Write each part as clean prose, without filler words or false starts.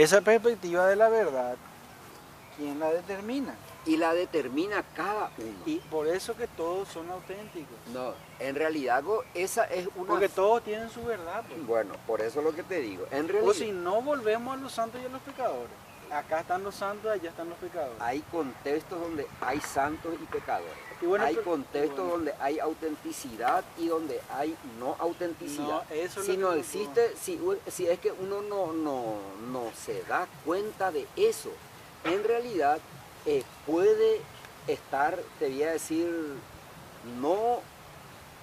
Esa perspectiva de la verdad, ¿quién la determina? Y la determina cada uno. Y por eso que todos son auténticos. No, en realidad esa es una... Porque todos tienen su verdad, pues. Bueno, por eso es lo que te digo. En realidad, O si no, volvemos a los santos y a los pecadores. Acá están los santos, allá están los pecadores. hay contextos donde hay santos y pecadores. Y bueno, hay pero- contextos y bueno. donde hay autenticidad y donde hay no autenticidad. No, eso es si lo no que no existe, si es que uno no se da cuenta de eso, en realidad puede estar, te voy a decir, no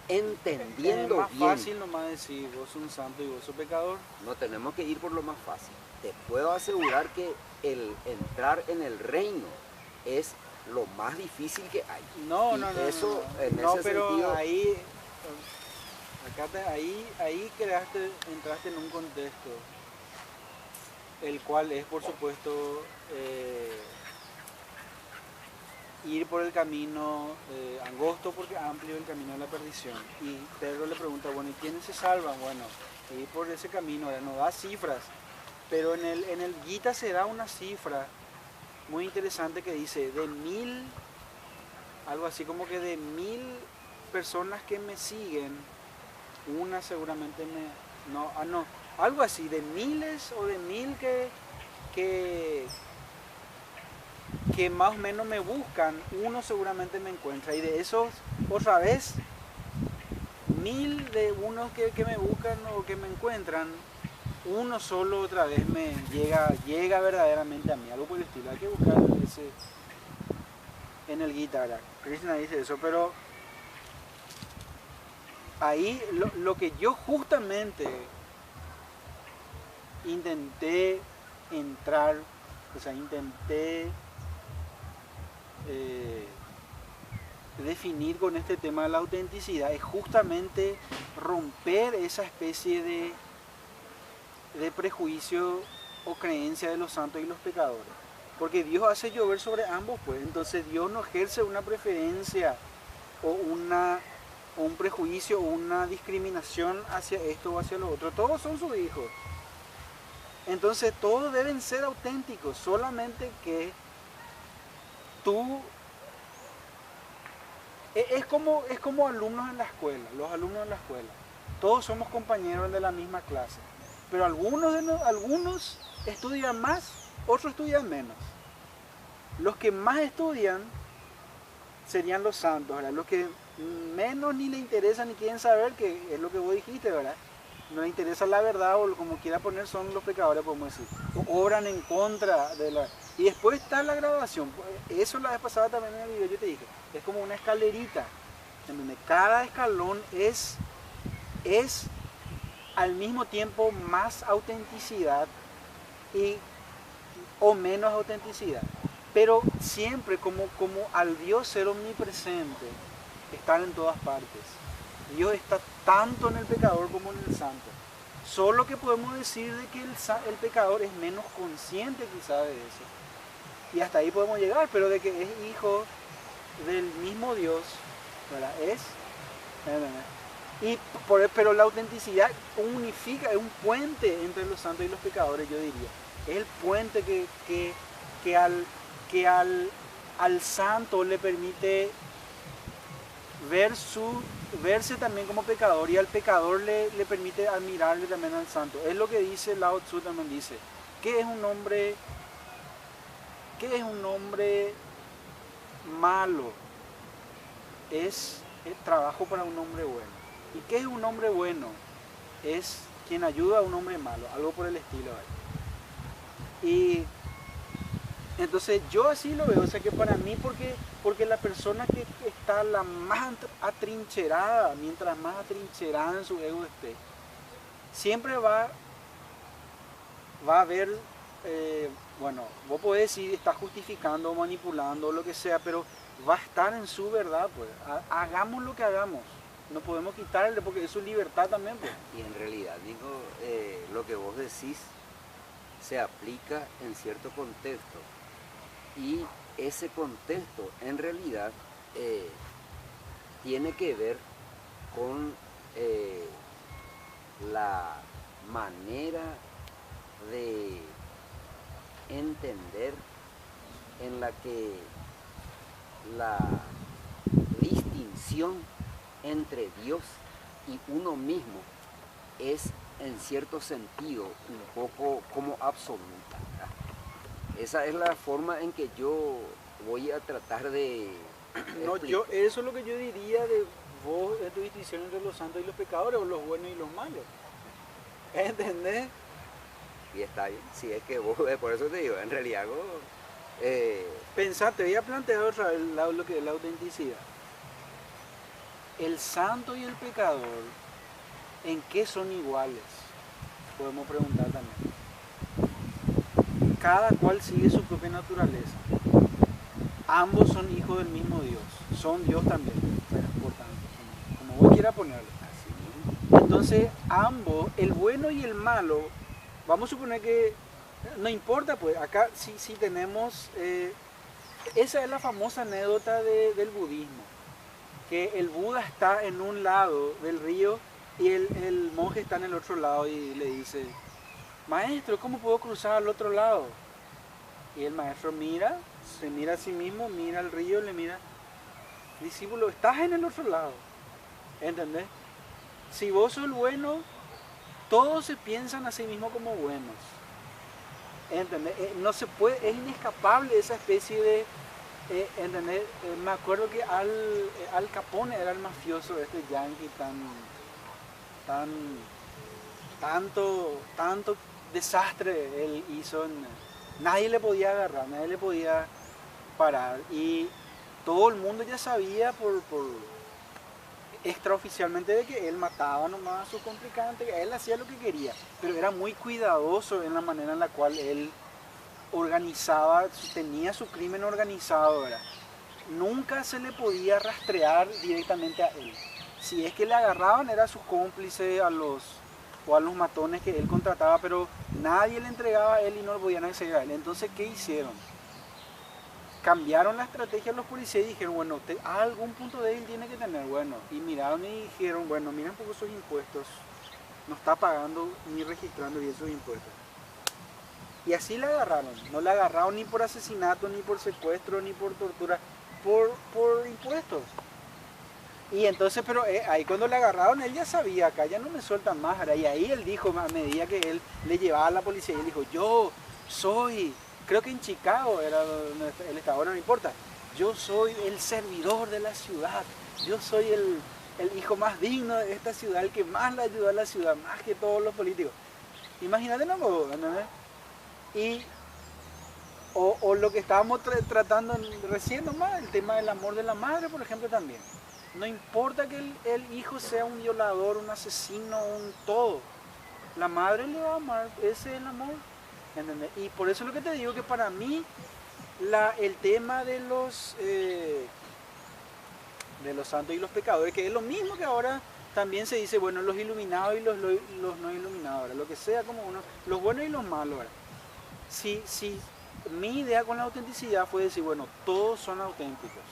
entendiendo es más bien. fácil nomás decir, vos sos un santo y vos sos pecador. No tenemos que ir por lo más fácil. Te puedo asegurar que el entrar en el reino es lo más difícil que hay. No, Y no, no. eso, no, en no, ese pero sentido, ahí entraste en un contexto, el cual es, por supuesto, ir por el camino angosto porque amplio el camino de la perdición. Y Pedro le pregunta, bueno, ¿y quiénes se salvan? Bueno, ir por ese camino, no da cifras, pero en el Gita se da una cifra muy interesante que dice, de 1000, algo así como que de 1000 personas que me siguen, una seguramente no, algo así, de miles o de 1000 que más o menos me buscan, uno seguramente me encuentra. Y de esos, otra vez, 1000 de unos que me buscan o que me encuentran, uno solo otra vez me llega verdaderamente a mí, algo por el estilo. Hay que buscar ese en el guitarra. Krishna dice eso, pero ahí lo que yo justamente intenté entrar, o sea, intenté definir con este tema de la autenticidad es justamente romper esa especie de prejuicio o creencia de los santos y los pecadores. Porque Dios hace llover sobre ambos, pues. Entonces Dios no ejerce una preferencia o un prejuicio o una discriminación hacia esto o hacia lo otro. Todos son sus hijos. Entonces todos deben ser auténticos, solamente que tú... Es como alumnos en la escuela, los alumnos en la escuela. Todos somos compañeros de la misma clase, pero algunos estudian más, otros estudian menos. Los que más estudian serían los santos, ¿verdad? Los que menos ni le interesan ni quieren saber, que es lo que vos dijiste, ¿verdad? No le interesa la verdad o como quiera poner son los pecadores, podemos decir. Obran en contra de la... Y después está la graduación. Eso la vez pasada también en el video yo te dije. Es como una escalerita, en donde cada escalón es al mismo tiempo más autenticidad o menos autenticidad. Pero siempre como al Dios ser omnipresente, estar en todas partes. Dios está tanto en el pecador como en el santo. Solo que podemos decir de que el pecador es menos consciente quizá de eso. Y hasta ahí podemos llegar, pero de que es hijo del mismo Dios, ¿verdad? Pero la autenticidad unifica, es un puente entre los santos y los pecadores, yo diría. Es el puente que al santo le permite verse también como pecador, y al pecador le permite admirarle también al santo. Es lo que dice Lao Tzu, también dice, ¿qué es un hombre malo? Es el trabajo para un hombre bueno. ¿Y qué es un hombre bueno? Es quien ayuda a un hombre malo, algo por el estilo. Y entonces yo así lo veo, o sea que para mí, porque la persona que está la más atrincherada, mientras más atrincherada en su ego esté, siempre va a haber, bueno, vos podés decir, está justificando o manipulando o lo que sea, pero va a estar en su verdad, pues. Hagamos lo que hagamos, no podemos quitarle porque es su libertad también, pues. y en realidad, digo, lo que vos decís se aplica en cierto contexto. Y ese contexto, en realidad, tiene que ver con la manera de entender en la que la distinción entre Dios y uno mismo es en cierto sentido un poco como absoluta, ¿verdad? Esa es la forma en que yo voy a tratar de No, explicar. eso es lo que yo diría de vos, de tu distinción entre los santos y los pecadores, o los buenos y los malos. ¿Entendés? Y está bien, si es que vos, por eso te digo, en realidad vos, Pensá, te voy a plantear otra vez lo que es la autenticidad. El santo y el pecador, ¿en qué son iguales? Podemos preguntar también. Cada cual sigue su propia naturaleza. Ambos son hijos del mismo Dios. Son Dios también, por tanto, como vos quieras ponerlo. Entonces, ambos, el bueno y el malo, vamos a suponer que no importa, pues acá sí tenemos, esa es la famosa anécdota del budismo, que el Buda está en un lado del río y el monje está en el otro lado y le dice, maestro, ¿cómo puedo cruzar al otro lado? Y el maestro mira, se mira a sí mismo, mira al río y le mira, discípulo, estás en el otro lado, ¿entendés? Si vos sos bueno, todos se piensan a sí mismos como buenos, ¿entendés? No se puede, es inescapable esa especie de, ¿entendés? Me acuerdo que Al Capone era el mafioso, este yankee tan, tanto desastre él hizo, nadie le podía agarrar, nadie le podía parar y todo el mundo ya sabía por extraoficialmente de que él mataba nomás a sus contrincantes, él hacía lo que quería, pero era muy cuidadoso en la manera en la cual él organizaba, tenía su crimen organizado, ¿verdad? Nunca se le podía rastrear directamente a él. Si es que le agarraban era a sus cómplices, o a los matones que él contrataba, pero nadie le entregaba a él y no lo podían acceder a él. Entonces, ¿qué hicieron? Cambiaron la estrategia los policías y dijeron, bueno, algún punto débil tiene que tener, bueno, y miraron y dijeron, bueno, miren un poco esos impuestos, no está pagando ni registrando bien esos impuestos. Y así la agarraron, no la agarraron ni por asesinato, ni por secuestro, ni por tortura, por impuestos. Y entonces, pero ahí cuando le agarraron, él ya sabía, acá ya no me sueltan más, ¿verdad? Y ahí él dijo, a medida que él le llevaba a la policía, él dijo, yo soy, creo que en Chicago era donde él estaba, no importa, yo soy el servidor de la ciudad, yo soy el hijo más digno de esta ciudad, el que más le ayudó a la ciudad, más que todos los políticos. Imagínate, ¿no? ¿Entendés? Y, o lo que estábamos tratando recién nomás, el tema del amor de la madre, por ejemplo, también. No importa que el hijo sea un violador, un asesino, un todo. La madre le va a amar, ese es el amor. ¿Entendés? Y por eso es lo que te digo, que para mí el tema de los santos y los pecadores, que es lo mismo que ahora también se dice, bueno, los iluminados y los no iluminados, ¿verdad? Lo que sea como uno, los buenos y los malos, ¿verdad? Si mi idea con la autenticidad fue decir, bueno, todos son auténticos.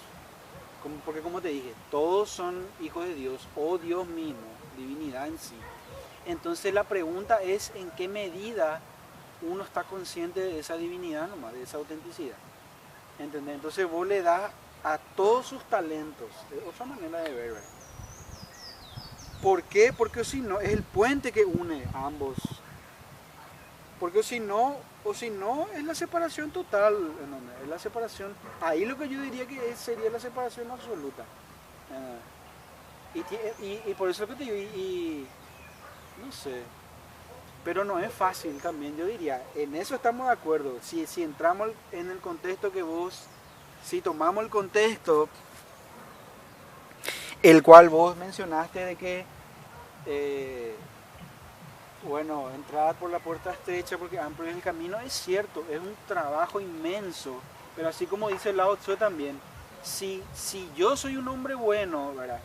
Porque como te dije, todos son hijos de Dios o Dios mismo, divinidad en sí. Entonces la pregunta es en qué medida uno está consciente de esa divinidad nomás, de esa autenticidad. ¿Entendés? Entonces vos le das a todos sus talentos, es otra manera de ver, ¿verdad? ¿Por qué? Porque si no, es el puente que une a ambos. Porque si no es la separación total, ¿no? Es la separación, ahí lo que yo diría que sería la separación absoluta. Y por eso que te digo, no sé, pero no es fácil también, yo diría, en eso estamos de acuerdo, si entramos en el contexto que si tomamos el contexto, el cual vos mencionaste de que, bueno, entrar por la puerta estrecha porque amplio es el camino, es cierto, es un trabajo inmenso, pero así como dice Lao Tzu también, si yo soy un hombre bueno, ¿verdad?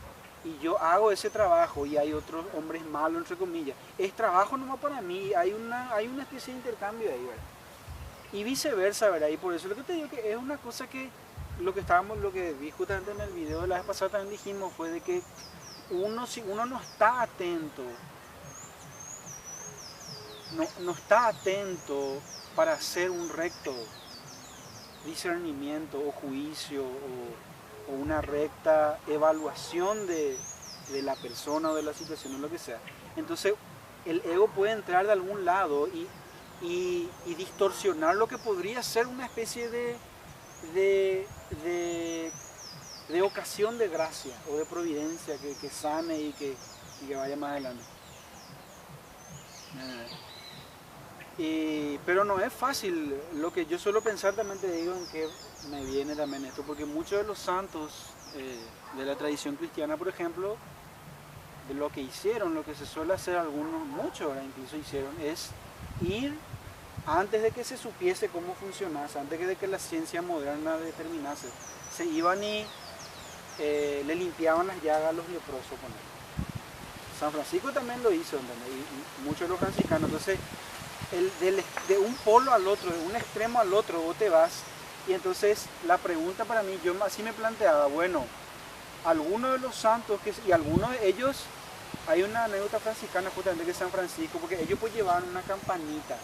Y yo hago ese trabajo y hay otros hombres malos, entre comillas, es trabajo nomás para mí, hay una especie de intercambio ahí, ¿verdad? Y viceversa, ¿verdad? Y por eso lo que te digo que es una cosa que lo que vi justamente en el video de la vez pasada también dijimos fue de que si uno no está atento, no está atento para hacer un recto discernimiento o juicio o una recta evaluación de la persona o de la situación o lo que sea. Entonces el ego puede entrar de algún lado y distorsionar lo que podría ser una especie de, de ocasión de gracia o de providencia que sane y que vaya más adelante. Pero no es fácil. Lo que yo suelo pensar también te digo en que me viene también esto, porque muchos de los santos de la tradición cristiana, por ejemplo, de lo que hicieron, lo que se suele hacer algunos, muchos ahora incluso hicieron, es ir antes de que se supiese cómo funcionase, antes de que la ciencia moderna determinase, se iban y le limpiaban las llagas a los leprosos con él. San Francisco también lo hizo, ¿entendés? Y muchos de los franciscanos. Entonces, de un polo al otro, de un extremo al otro, vos te vas. Y entonces la pregunta para mí, yo así me planteaba, bueno, algunos de los santos, y algunos de ellos, hay una anécdota franciscana justamente que es San Francisco, porque ellos pues llevaban una campanita.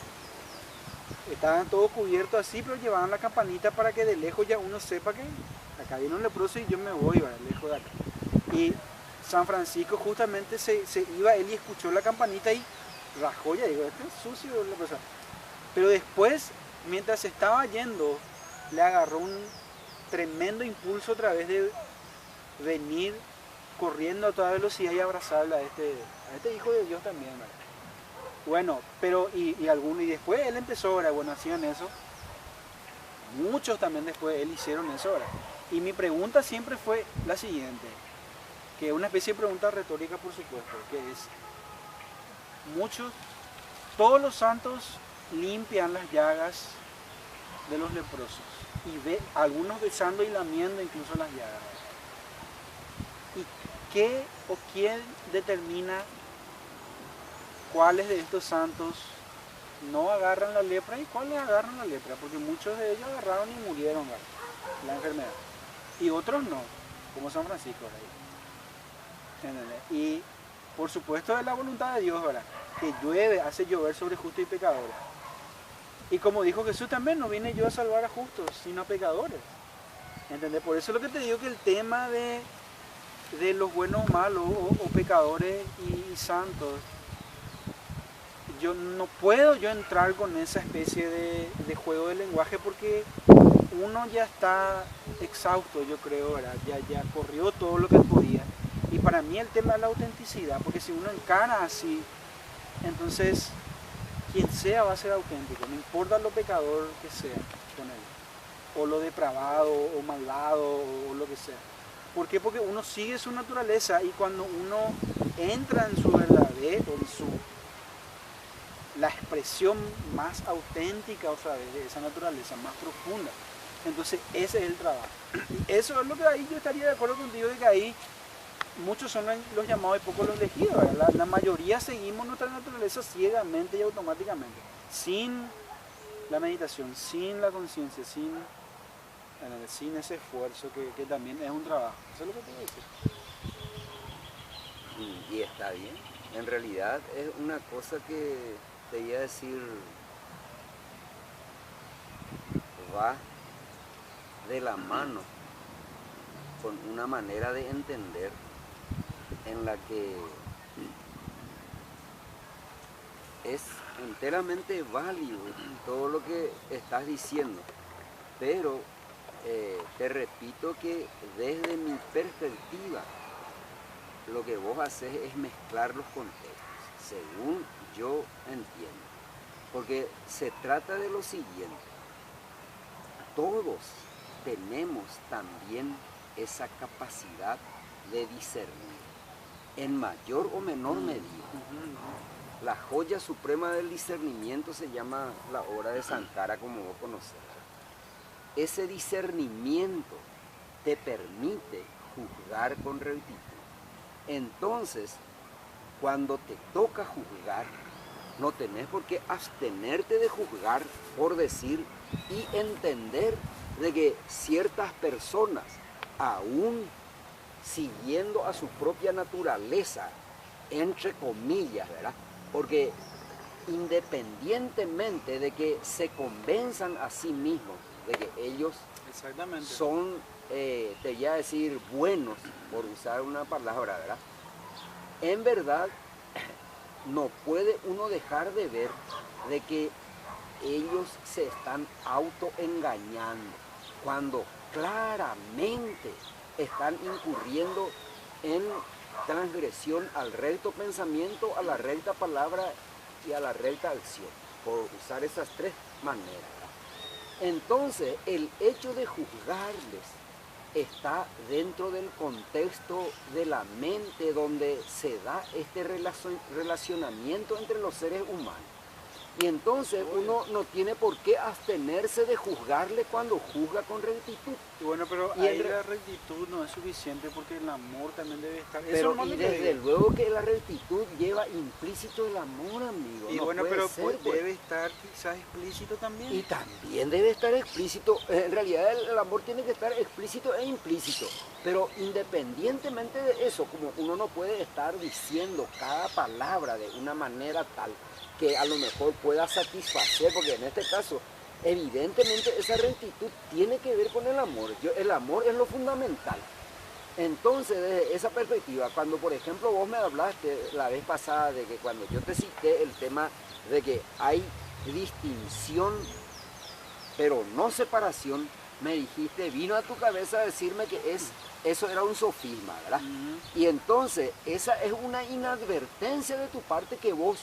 Estaban todos cubiertos así, pero llevaban la campanita para que de lejos ya uno sepa que acá viene un leproso y yo me voy, ¿verdad? Lejos de acá. Y San Francisco justamente se iba él y escuchó la campanita y rajó, ya digo, este es sucio la cosa. Pero después, mientras se estaba yendo, le agarró un tremendo impulso otra vez de venir corriendo a toda velocidad y abrazarle a este hijo de Dios también, ¿verdad? Bueno, pero y después él empezó, ¿verdad? Bueno, hacían eso. Muchos también después de él hicieron eso, ¿verdad? Y mi pregunta siempre fue la siguiente, que es una especie de pregunta retórica, por supuesto, que es, todos los santos limpian las llagas de los leprosos, y algunos besando y lamiendo incluso las llagas. ¿Y qué o quién determina cuáles de estos santos no agarran la lepra y cuáles agarran la lepra? Porque muchos de ellos agarraron y murieron, ¿verdad? La enfermedad, y otros no, como San Francisco, ¿verdad? Y por supuesto es la voluntad de Dios, ¿verdad? Que llueve, hace llover sobre justos y pecadores. Y como dijo Jesús también, no vine yo a salvar a justos, sino a pecadores. ¿Entendés? Por eso es lo que te digo, que el tema de los buenos o malos, o pecadores y santos, yo no puedo entrar con esa especie de juego de lenguaje, porque uno ya está exhausto, yo creo, ¿verdad? Ya corrió todo lo que podía. Y para mí el tema es la autenticidad, porque si uno encara así, entonces quien sea va a ser auténtico, no importa lo pecador que sea con él, o lo depravado, o malvado, o lo que sea. ¿Por qué? Porque uno sigue su naturaleza, y cuando uno entra en su verdadero, la expresión más auténtica otra vez de esa naturaleza, más profunda, entonces ese es el trabajo. Y eso es lo que ahí yo estaría de acuerdo contigo, de que ahí muchos son los llamados y pocos los elegidos. La mayoría seguimos nuestra naturaleza ciegamente y automáticamente, sin la meditación, sin la conciencia, sin ese esfuerzo que también es un trabajo. Eso es lo que te voy a decir. Y está bien. En realidad es una cosa que te iba a decir, va de la mano con una manera de entender en la que es enteramente válido todo lo que estás diciendo, pero te repito que desde mi perspectiva lo que vos haces es mezclar los contextos, según yo entiendo, porque se trata de lo siguiente: todos tenemos también esa capacidad de discernir, en mayor o menor medida. La joya suprema del discernimiento se llama la obra de Sankara, como vos conocés. Ese discernimiento te permite juzgar con rectitud. Entonces, cuando te toca juzgar, no tenés por qué abstenerte de juzgar, por decir y entender de que ciertas personas, aún siguiendo a su propia naturaleza, entre comillas, ¿verdad? Porque independientemente de que se convenzan a sí mismos de que ellos Exactamente. son, te voy a decir, buenos, por usar una palabra, ¿verdad? En verdad, no puede uno dejar de ver de que ellos se están autoengañando cuando claramente están incurriendo en transgresión al recto pensamiento, a la recta palabra y a la recta acción, por usar esas tres maneras. Entonces, el hecho de juzgarles está dentro del contexto de la mente donde se da este relacionamiento entre los seres humanos. Y entonces uno no tiene por qué abstenerse de juzgarle cuando juzga con rectitud. Y bueno, pero Y ahí la rectitud no es suficiente porque el amor también debe estar. Pero Eso y desde luego que la rectitud lleva implícito el amor, amigo. Y no bueno, puede pero ser, debe estar quizás explícito también. Y también debe estar explícito. En realidad el amor tiene que estar explícito e implícito. Pero independientemente de eso, como uno no puede estar diciendo cada palabra de una manera tal que a lo mejor pueda satisfacer, porque en este caso, evidentemente esa rectitud tiene que ver con el amor. El amor es lo fundamental. Entonces, desde esa perspectiva, cuando por ejemplo vos me hablaste la vez pasada de que cuando yo te cité el tema de que hay distinción, pero no separación, me dijiste, vino a tu cabeza a decirme que eso era un sofisma, ¿verdad? Y entonces, esa es una inadvertencia de tu parte que vos,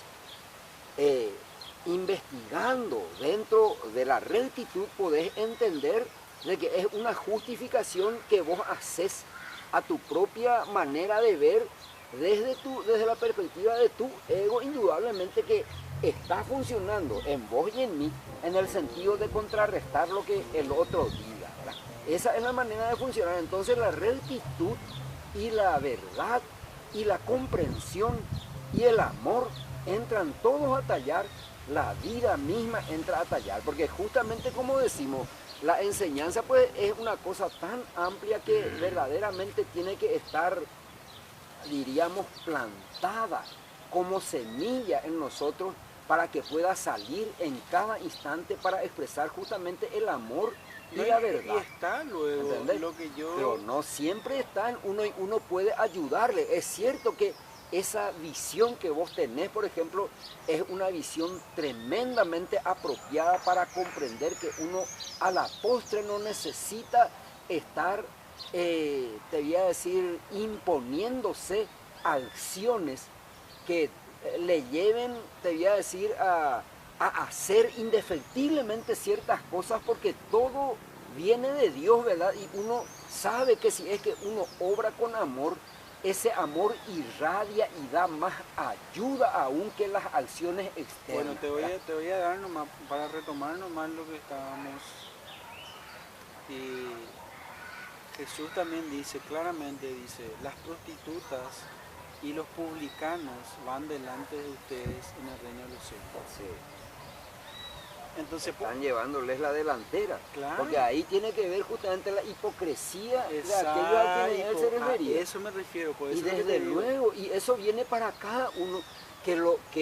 investigando dentro de la rectitud, podés entender de que es una justificación que vos haces a tu propia manera de ver desde la perspectiva de tu ego, indudablemente que está funcionando en vos y en mí en el sentido de contrarrestar lo que el otro diga, ¿verdad? Esa es la manera de funcionar. Entonces la rectitud y la verdad y la comprensión y el amor entran todos a tallar, la vida misma entra a tallar, porque justamente como decimos, la enseñanza pues es una cosa tan amplia que verdaderamente tiene que estar, diríamos, plantada como semilla en nosotros para que pueda salir en cada instante para expresar justamente el amor y la verdad. Y está luego, ¿entendés? Lo que yo... Pero no siempre está en uno y uno puede ayudarle. Es cierto que esa visión que vos tenés, por ejemplo, es una visión tremendamente apropiada para comprender que uno a la postre no necesita estar, te voy a decir, imponiéndose acciones que le lleven, te voy a decir, a hacer indefectiblemente ciertas cosas, porque todo viene de Dios, ¿verdad? Y uno sabe que si es que uno obra con amor, ese amor irradia y da más ayuda aún que las acciones externas. Bueno, te voy a dar nomás, para retomar nomás lo que estábamos. Y Jesús también dice, claramente dice, las prostitutas y los publicanos van delante de ustedes en el reino de los cielos. Sí. Entonces, Están llevándoles la delantera. Claro. Porque ahí tiene que ver justamente la hipocresía de aquellos a quienes él se a refería. eso me refiero. Por Y eso es lo que desde te digo. luego, y eso viene para cada uno, que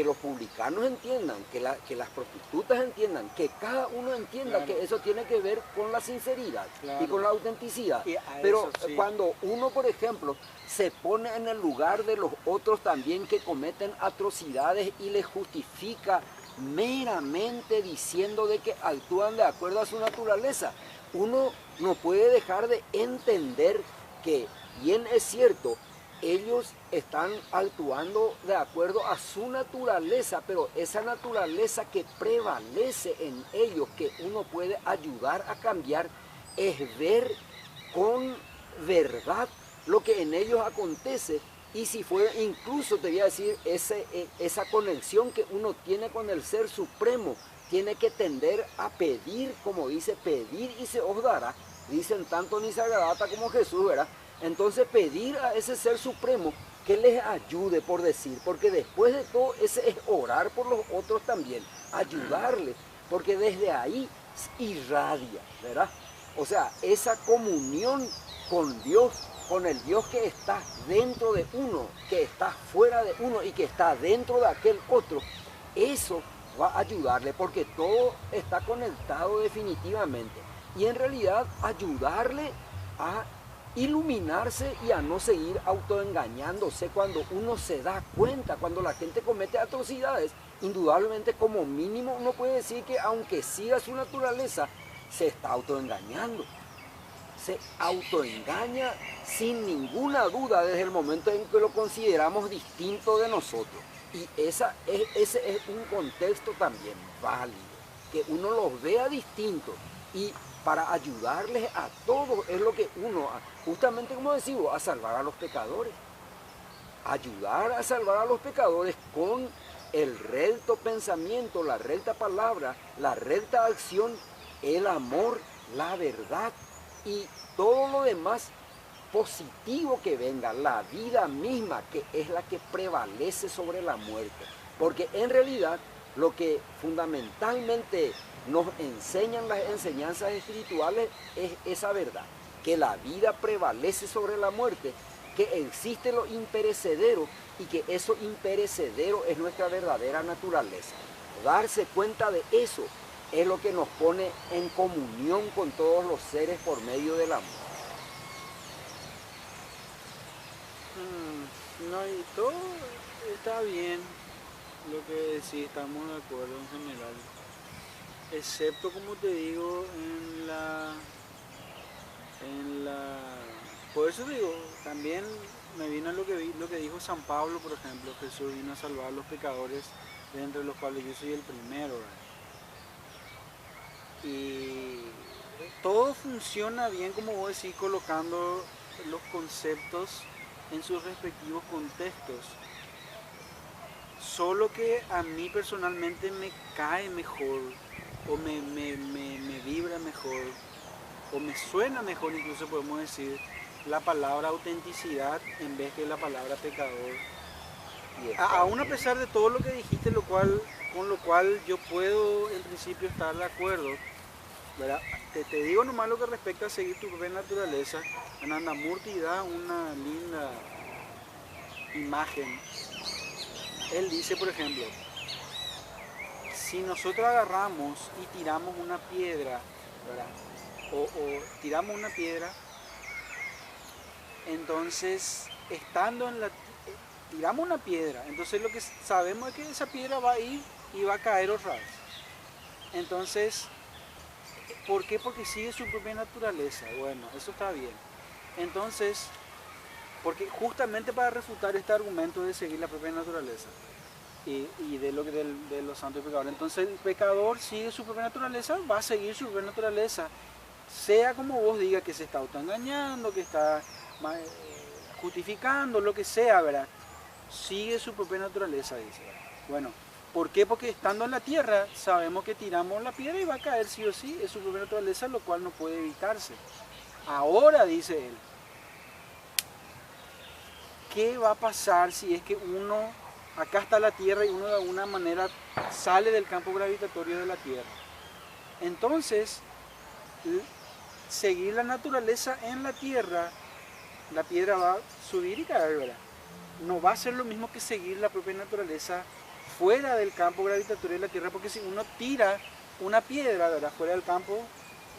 los publicanos entiendan, que las prostitutas entiendan, que cada uno entienda, Claro. que eso tiene que ver con la sinceridad Claro. y con la autenticidad. Y a Pero eso sí. cuando uno, por ejemplo, se pone en el lugar de los otros también que cometen atrocidades y les justifica meramente diciendo de que actúan de acuerdo a su naturaleza, uno no puede dejar de entender que, bien es cierto, ellos están actuando de acuerdo a su naturaleza, pero esa naturaleza que prevalece en ellos, que uno puede ayudar a cambiar, es ver con verdad lo que en ellos acontece. Y si fuera, incluso te voy a decir, esa conexión que uno tiene con el Ser Supremo, tiene que tender a pedir, como dice, pedir y se os dará, dicen tanto Nisargadatta como Jesús, ¿verdad? Entonces pedir a ese Ser Supremo que les ayude, por decir, porque después de todo ese es orar por los otros también, ayudarles, porque desde ahí irradia, ¿verdad? O sea, esa comunión con Dios, con el Dios que está dentro de uno, que está fuera de uno y que está dentro de aquel otro, eso va a ayudarle, porque todo está conectado definitivamente. Y en realidad ayudarle a iluminarse y a no seguir autoengañándose cuando uno se da cuenta, cuando la gente comete atrocidades. Indudablemente, como mínimo, uno puede decir que aunque siga su naturaleza, se está autoengañando. Se autoengaña sin ninguna duda desde el momento en que lo consideramos distinto de nosotros. Y ese es un contexto también válido, que uno los vea distintos y para ayudarles a todos es lo que uno, justamente como decimos, a salvar a los pecadores. Ayudar a salvar a los pecadores con el recto pensamiento, la recta palabra, la recta acción, el amor, la verdad y todo lo demás positivo que venga, la vida misma, que es la que prevalece sobre la muerte. Porque en realidad lo que fundamentalmente nos enseñan las enseñanzas espirituales es esa verdad, que la vida prevalece sobre la muerte, que existe lo imperecedero y que eso imperecedero es nuestra verdadera naturaleza. Darse cuenta de eso es lo que nos pone en comunión con todos los seres por medio del amor. No, y todo está bien, lo que decís, estamos de acuerdo en general. Excepto, como te digo, por eso digo, también me vino lo que dijo San Pablo, por ejemplo: Jesús vino a salvar a los pecadores, de entre los cuales yo soy el primero, ¿verdad? Y todo funciona bien, como vos decís, colocando los conceptos en sus respectivos contextos. Solo que a mí personalmente me cae mejor, o me vibra mejor, o me suena mejor, incluso podemos decir, la palabra autenticidad en vez que la palabra pecador. Aún a pesar de todo lo que dijiste, con lo cual yo puedo en principio estar de acuerdo, ¿verdad? Te digo nomás lo que respecta a seguir tu propia naturaleza. Anandamurti da una linda imagen. Él dice, por ejemplo, si nosotros agarramos y tiramos una piedra, ¿verdad? O tiramos una piedra, entonces tiramos una piedra, entonces lo que sabemos es que esa piedra va a ir y va a caer otra vez. Entonces, ¿por qué? Porque sigue su propia naturaleza. Bueno, eso está bien. Entonces, porque justamente para refutar este argumento de seguir la propia naturaleza y de los santos y pecadores, entonces el pecador sigue su propia naturaleza, va a seguir su propia naturaleza, sea como vos digas, que se está autoengañando, que está justificando, lo que sea, ¿verdad? Sigue su propia naturaleza, dice, ¿verdad? Bueno, ¿por qué? Porque estando en la tierra sabemos que tiramos la piedra y va a caer sí o sí, es su propia naturaleza, lo cual no puede evitarse. Ahora, dice él, ¿qué va a pasar si es que acá está la tierra y uno de alguna manera sale del campo gravitatorio de la tierra? Entonces, seguir la naturaleza en la tierra, la piedra va a subir y caer, ¿verdad? No va a ser lo mismo que seguir la propia naturaleza fuera del campo gravitatorio de la tierra, porque si uno tira una piedra, ¿verdad?, fuera del campo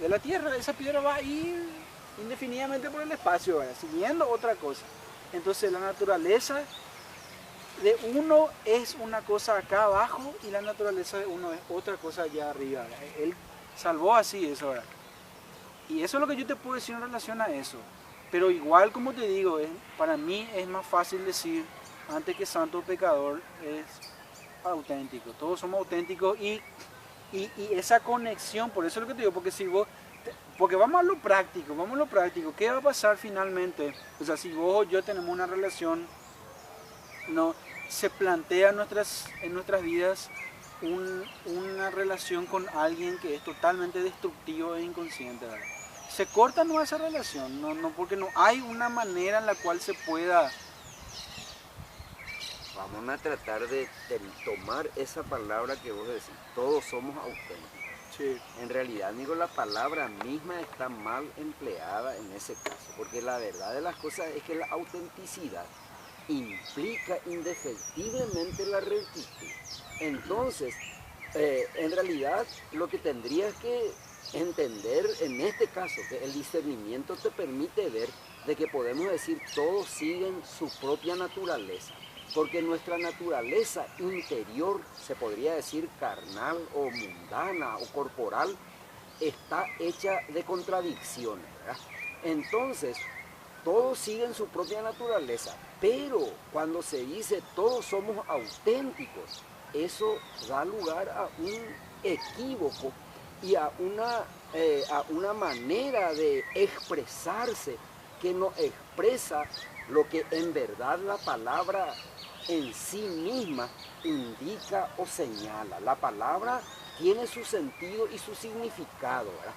de la tierra, esa piedra va a ir indefinidamente por el espacio, ¿verdad?, siguiendo otra cosa. Entonces la naturaleza de uno es una cosa acá abajo y la naturaleza de uno es otra cosa allá arriba, ¿verdad? Él salvó así eso, ¿verdad? Y eso es lo que yo te puedo decir en relación a eso. Pero igual, como te digo, para mí es más fácil decir, antes que santo o pecador, es auténtico. Todos somos auténticos y esa conexión, por eso es lo que te digo, porque vamos a lo práctico, ¿qué va a pasar finalmente? O sea, si vos o yo tenemos una relación, no se plantea en nuestras vidas una relación con alguien que es totalmente destructivo e inconsciente, ¿verdad? Se corta esa relación, porque no hay una manera en la cual se pueda. Vamos a tratar de tomar esa palabra que vos decís, todos somos auténticos. Sí. En realidad, amigo, la palabra misma está mal empleada en ese caso, porque la verdad de las cosas es que la autenticidad implica indefectiblemente la rectitud. Entonces, en realidad lo que tendrías que entender en este caso, que el discernimiento te permite ver de que podemos decir todos siguen su propia naturaleza, porque nuestra naturaleza interior, se podría decir carnal o mundana o corporal, está hecha de contradicciones, ¿verdad? Entonces, todos siguen su propia naturaleza, pero cuando se dice todos somos auténticos, eso da lugar a un equívoco y a una manera de expresarse que no expresa lo que en verdad la palabra en sí misma indica o señala. La palabra tiene su sentido y su significado, ¿verdad?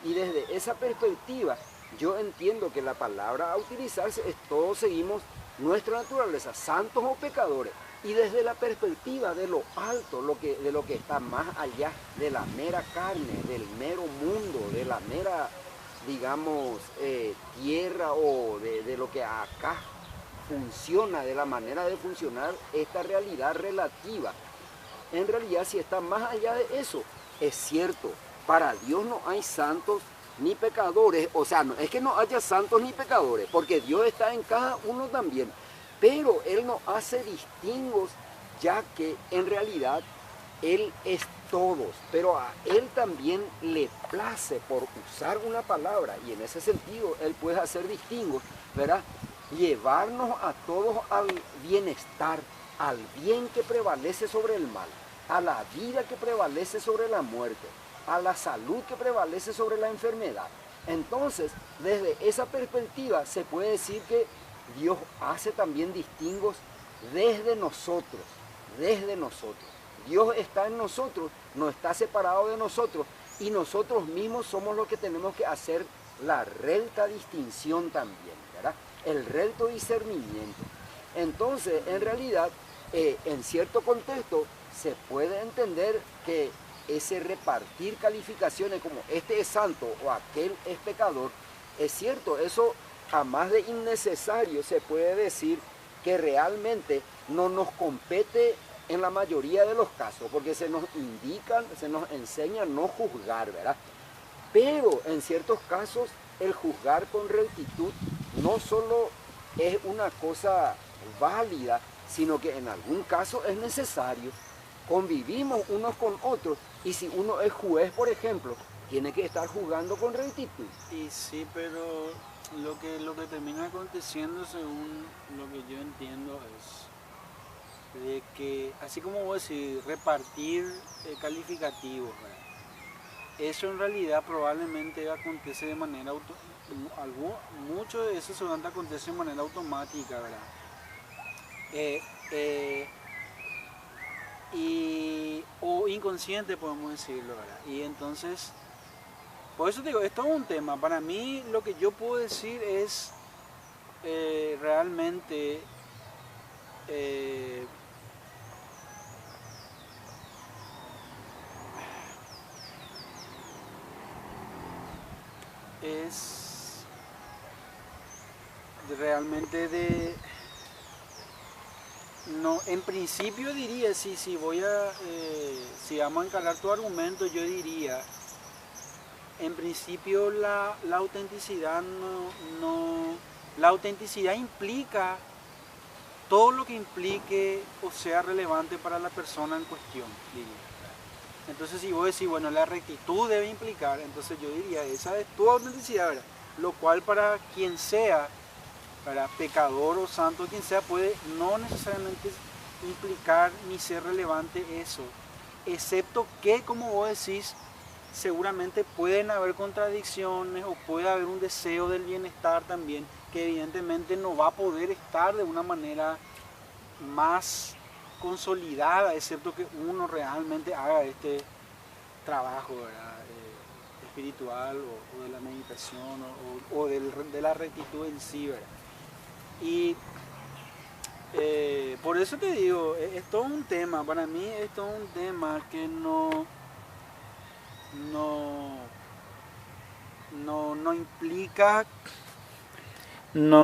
Y desde esa perspectiva, yo entiendo que la palabra a utilizarse es todos seguimos nuestra naturaleza, santos o pecadores. Y desde la perspectiva de lo alto, de lo que está más allá de la mera carne, del mero mundo, de la mera, digamos, tierra o de lo que acá funciona, de la manera de funcionar esta realidad relativa. En realidad, si está más allá de eso, es cierto, para Dios no hay santos ni pecadores, o sea, no es que no haya santos ni pecadores, porque Dios está en cada uno también, pero Él no hace distingos, ya que en realidad Él es todos, pero a Él también le place por usar una palabra, y en ese sentido Él puede hacer distingos, ¿verdad? Llevarnos a todos al bienestar, al bien que prevalece sobre el mal, a la vida que prevalece sobre la muerte, a la salud que prevalece sobre la enfermedad. Entonces, desde esa perspectiva se puede decir que Dios hace también distingos desde nosotros, desde nosotros. Dios está en nosotros, no está separado de nosotros, y nosotros mismos somos los que tenemos que hacer la recta distinción también, ¿verdad? El recto discernimiento. Entonces, en realidad, en cierto contexto, se puede entender que ese repartir calificaciones como este es santo o aquel es pecador, es cierto, eso a más de innecesario se puede decir que realmente no nos compete en la mayoría de los casos, porque se nos indican, se nos enseña no juzgar, ¿verdad? Pero en ciertos casos el juzgar con rectitud no solo es una cosa válida, sino que en algún caso es necesario. Convivimos unos con otros y si uno es juez, por ejemplo, tiene que estar juzgando con rectitud. Y sí, pero lo que termina aconteciendo, según lo que yo entiendo, es de que, así como vos decís, repartir calificativos, ¿verdad? Eso en realidad probablemente acontece de manera mucho de eso seguramente acontece de manera automática, ¿verdad? O inconsciente, podemos decirlo, ¿verdad? Y entonces, por eso te digo, esto es un tema. Para mí lo que yo puedo decir es realmente es realmente de no, en principio diría, si vamos a encarar tu argumento, yo diría, en principio la autenticidad la autenticidad implica todo lo que implique o sea relevante para la persona en cuestión, diría. Entonces si vos decís, bueno, la rectitud debe implicar, entonces yo diría, esa es tu autenticidad, ¿verdad? Lo cual para quien sea, para pecador o santo, quien sea, puede no necesariamente implicar ni ser relevante eso, excepto que, como vos decís, seguramente pueden haber contradicciones o puede haber un deseo del bienestar también, que evidentemente no va a poder estar de una manera más consolidada, excepto que uno realmente haga este trabajo, ¿verdad? Espiritual o de la meditación o de la rectitud en sí, ¿verdad? Y por eso te digo, es todo un tema, para mí es todo un tema que no implica, no